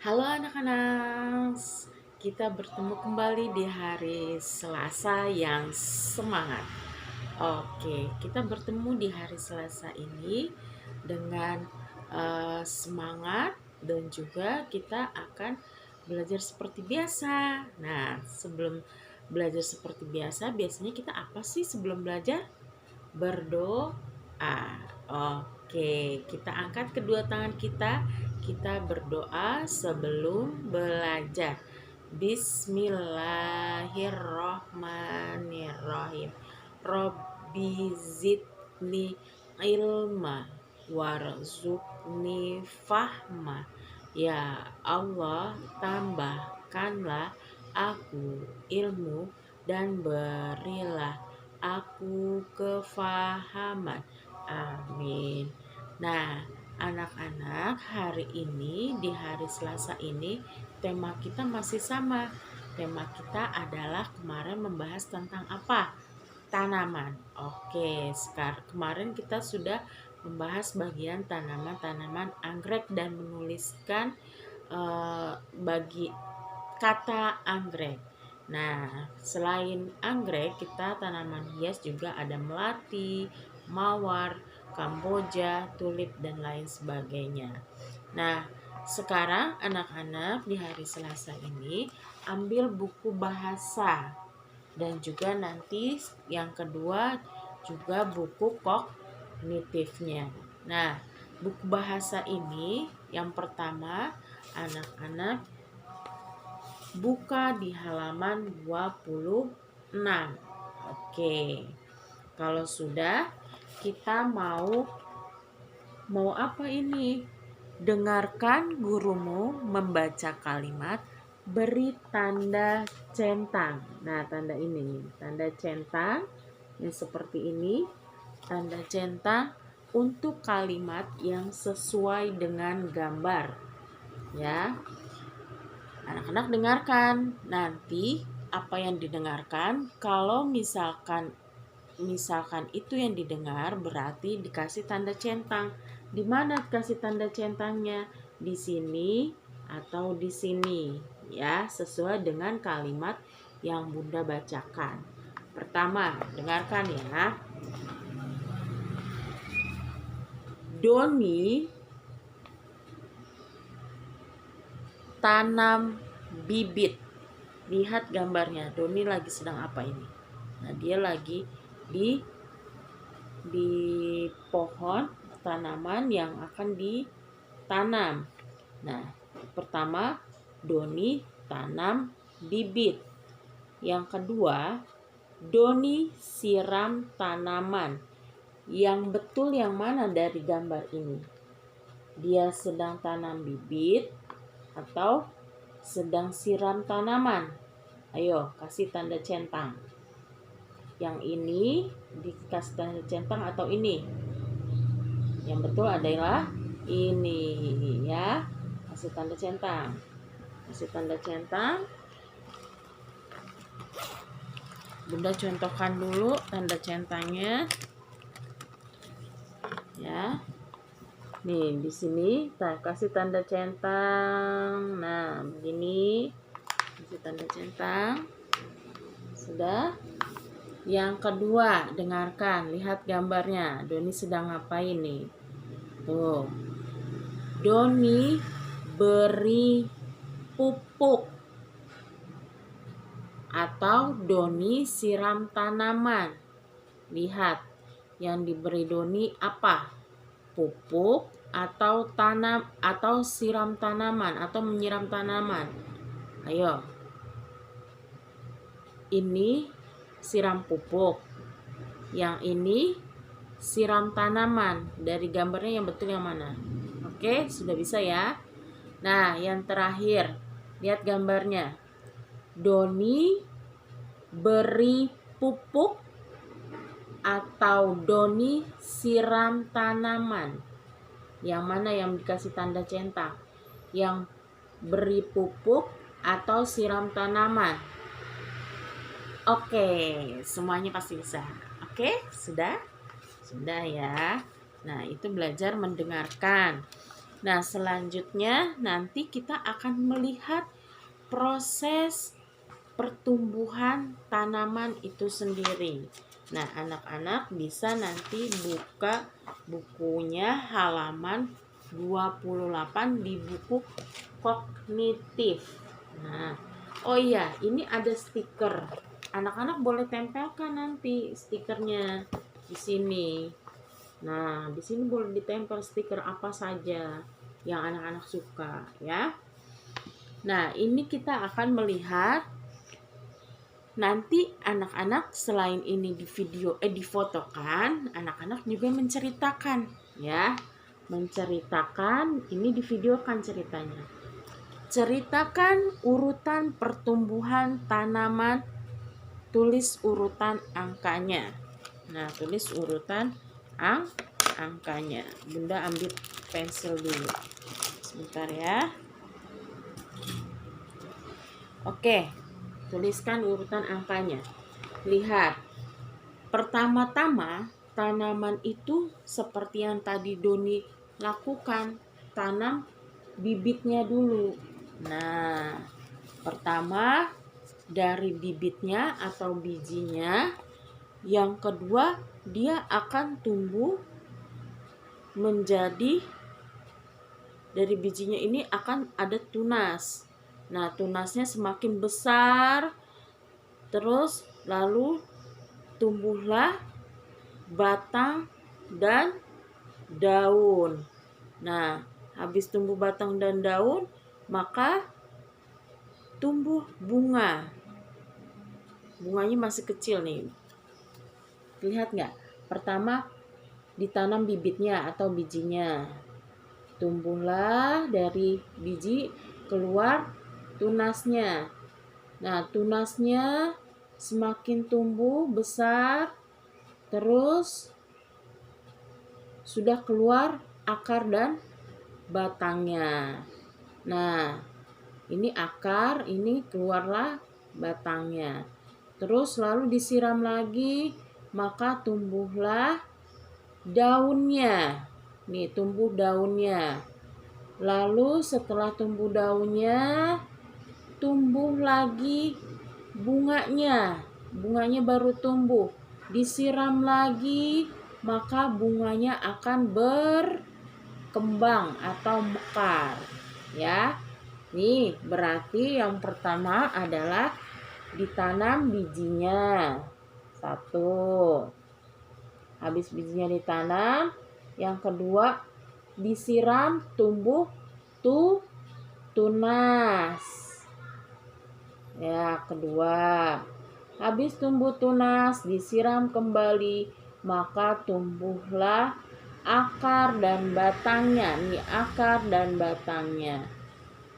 Halo anak-anak, kita bertemu kembali di hari Selasa yang semangat. Oke, kita bertemu di hari Selasa ini dengan semangat dan juga kita akan belajar seperti biasa. Nah, sebelum belajar seperti biasa, biasanya kita apa sih sebelum belajar? Berdoa. Oke, kita angkat kedua tangan kita berdoa sebelum belajar. Bismillahirrohmanirrohim. Robbi zidni ilma warzuqni fahma. Ya Allah, tambahkanlah aku ilmu dan berilah aku kefahaman. Amin. Nah, anak-anak, hari ini di hari Selasa ini tema kita masih sama. Tema kita adalah kemarin membahas tentang apa? Tanaman. Oke, sekarang kemarin kita sudah membahas bagian tanaman-tanaman anggrek dan menuliskan bagi kata anggrek. Nah, selain anggrek, kita tanaman hias juga ada melati, mawar, kamboja, tulip, dan lain sebagainya. Nah, sekarang anak-anak di hari Selasa ini ambil buku bahasa dan juga nanti yang kedua juga buku kognitifnya. Nah, buku bahasa ini yang pertama anak-anak buka di halaman 26. Oke. Kalau sudah, kita mau apa ini? Dengarkan gurumu membaca kalimat, beri tanda centang. Nah, tanda ini, tanda centang yang seperti ini, tanda centang untuk kalimat yang sesuai dengan gambar. Ya. Anak-anak dengarkan. Nanti apa yang didengarkan, kalau misalkan itu yang didengar berarti dikasih tanda centang. Di mana kasih tanda centangnya? Di sini atau di sini, ya, sesuai dengan kalimat yang Bunda bacakan. Pertama, dengarkan ya. Doni tanam bibit. Lihat gambarnya. Doni lagi sedang apa ini? Nah, dia lagi di pohon tanaman yang akan ditanam. Nah, pertama Doni tanam bibit. Yang kedua, Doni siram tanaman. Yang betul yang mana dari gambar ini? Dia sedang tanam bibit atau sedang siram tanaman? Ayo, kasih tanda centang. Yang ini dikasih tanda centang atau ini? Yang betul adalah ini, ya. Kasih tanda centang. Kasih tanda centang. Bunda contohkan dulu tanda centangnya. Ya. Nih, di sini kasih tanda centang. Nah, begini. Kasih tanda centang. Sudah? Yang kedua, dengarkan, lihat gambarnya. Doni sedang ngapain nih? Tuh. Doni beri pupuk atau Doni siram tanaman. Lihat, yang diberi Doni apa? Pupuk atau siram tanaman atau menyiram tanaman. Ayo. Ini siram pupuk. Yang ini siram tanaman. Dari gambarnya yang betul yang mana? Oke, sudah bisa ya. Nah, yang terakhir, lihat gambarnya. Doni beri pupuk atau Doni siram tanaman. Yang mana yang dikasih tanda centang? Yang beri pupuk atau siram tanaman? Oke, semuanya pasti bisa. Oke, sudah? Sudah ya. Nah, itu belajar mendengarkan. Nah, selanjutnya nanti kita akan melihat proses pertumbuhan tanaman itu sendiri. Nah, anak-anak bisa nanti buka bukunya halaman 28 di buku kognitif. Nah, oh iya, ini ada stiker. Anak-anak boleh tempelkan nanti stikernya di sini. Nah, di sini boleh ditempel stiker apa saja yang anak-anak suka, ya. Nah, ini kita akan melihat nanti anak-anak selain ini di video difotokan, anak-anak juga menceritakan, ya. Menceritakan, ini di videokan ceritanya. Ceritakan urutan pertumbuhan tanaman, tulis urutan angkanya. Nah, tulis urutan angkanya. Bunda ambil pensil dulu. Sebentar ya. Oke, tuliskan urutan angkanya. Lihat. Pertama-tama, tanaman itu seperti yang tadi Doni lakukan. Tanam bibitnya dulu. Nah, pertama dari bibitnya atau bijinya. Yang kedua, dia akan tumbuh menjadi, dari bijinya ini akan ada tunas. Nah, tunasnya semakin besar, terus lalu tumbuhlah batang dan daun. Nah, habis tumbuh batang dan daun, maka tumbuh bunga. Bunganya masih kecil nih. Lihat nggak? Pertama ditanam bibitnya atau bijinya. Tumbuhlah dari biji, keluar tunasnya. Nah, tunasnya semakin tumbuh besar, terus sudah keluar akar dan batangnya. Nah, ini akar, ini keluarlah batangnya. Terus lalu disiram lagi, maka tumbuhlah daunnya. Nih, tumbuh daunnya. Lalu setelah tumbuh daunnya, tumbuh lagi bunganya. Bunganya baru tumbuh. Disiram lagi, maka bunganya akan berkembang atau mekar. Ya. Nih, berarti yang pertama adalah ditanam bijinya. 1. Habis bijinya ditanam, yang kedua disiram, tumbuh tunas. Ya, kedua. Habis tumbuh tunas, disiram kembali, maka tumbuhlah akar dan batangnya. Nih, akar dan batangnya.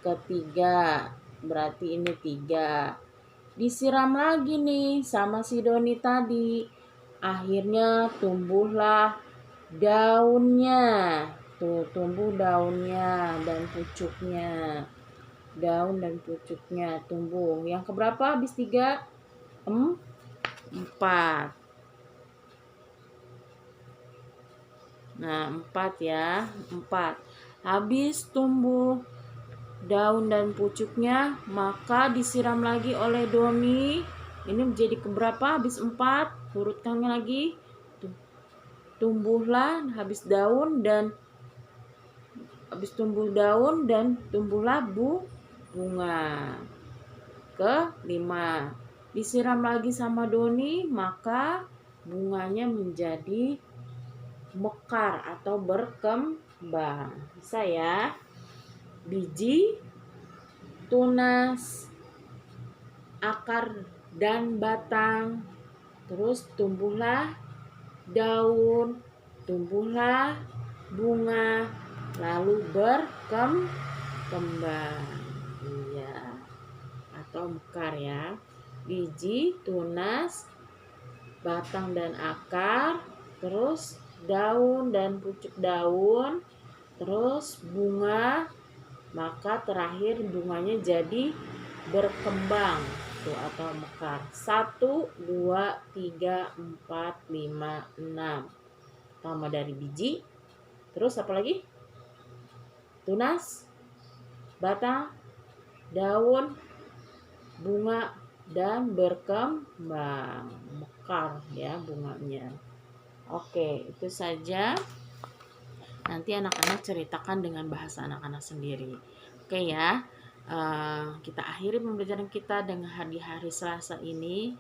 Ketiga, berarti ini 3. Disiram lagi nih sama si Doni tadi. Akhirnya tumbuhlah daunnya. Tuh, tumbuh daunnya dan pucuknya. Daun dan pucuknya tumbuh. Yang keberapa habis 3? 4. Nah, 4 ya. 4. Habis tumbuh daun dan pucuknya, maka disiram lagi oleh Doni. Ini menjadi keberapa? Habis 4. Urutkannya lagi. Tumbuhlah habis tumbuh daun dan tumbuhlah bunga. Ke-5. Disiram lagi sama Doni, maka bunganya menjadi mekar atau berkembang. Bisa ya? Biji, tunas, akar dan batang, terus tumbuhlah daun, tumbuhlah bunga, lalu berkembang. Iya, atau mekar ya. Biji, tunas, batang dan akar, terus daun dan pucuk daun, terus bunga, maka terakhir bunganya jadi berkembang tuh atau mekar. 1, 2, 3, 4, 5, 6. Tambah dari biji. Terus apa lagi? tunas, batang, daun, bunga, dan berkembang. Mekar ya bunganya. Oke, itu saja. Nanti anak-anak ceritakan dengan bahasa anak-anak sendiri. Oke ya. Kita akhiri pembelajaran kita dengan di hari Selasa ini.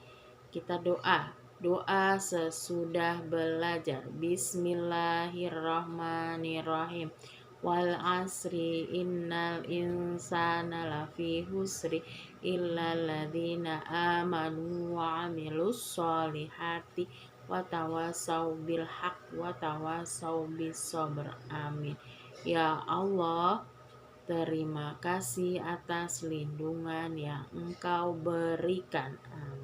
Kita doa sesudah belajar. Bismillahirrahmanirrahim. Wal asri innal insana lafi husri illal ladzina amanu wa amilus solihati watawasau bil haq watawasau bis sabr. Amin. Ya Allah, terima kasih atas lindungan yang Engkau berikan. Amin.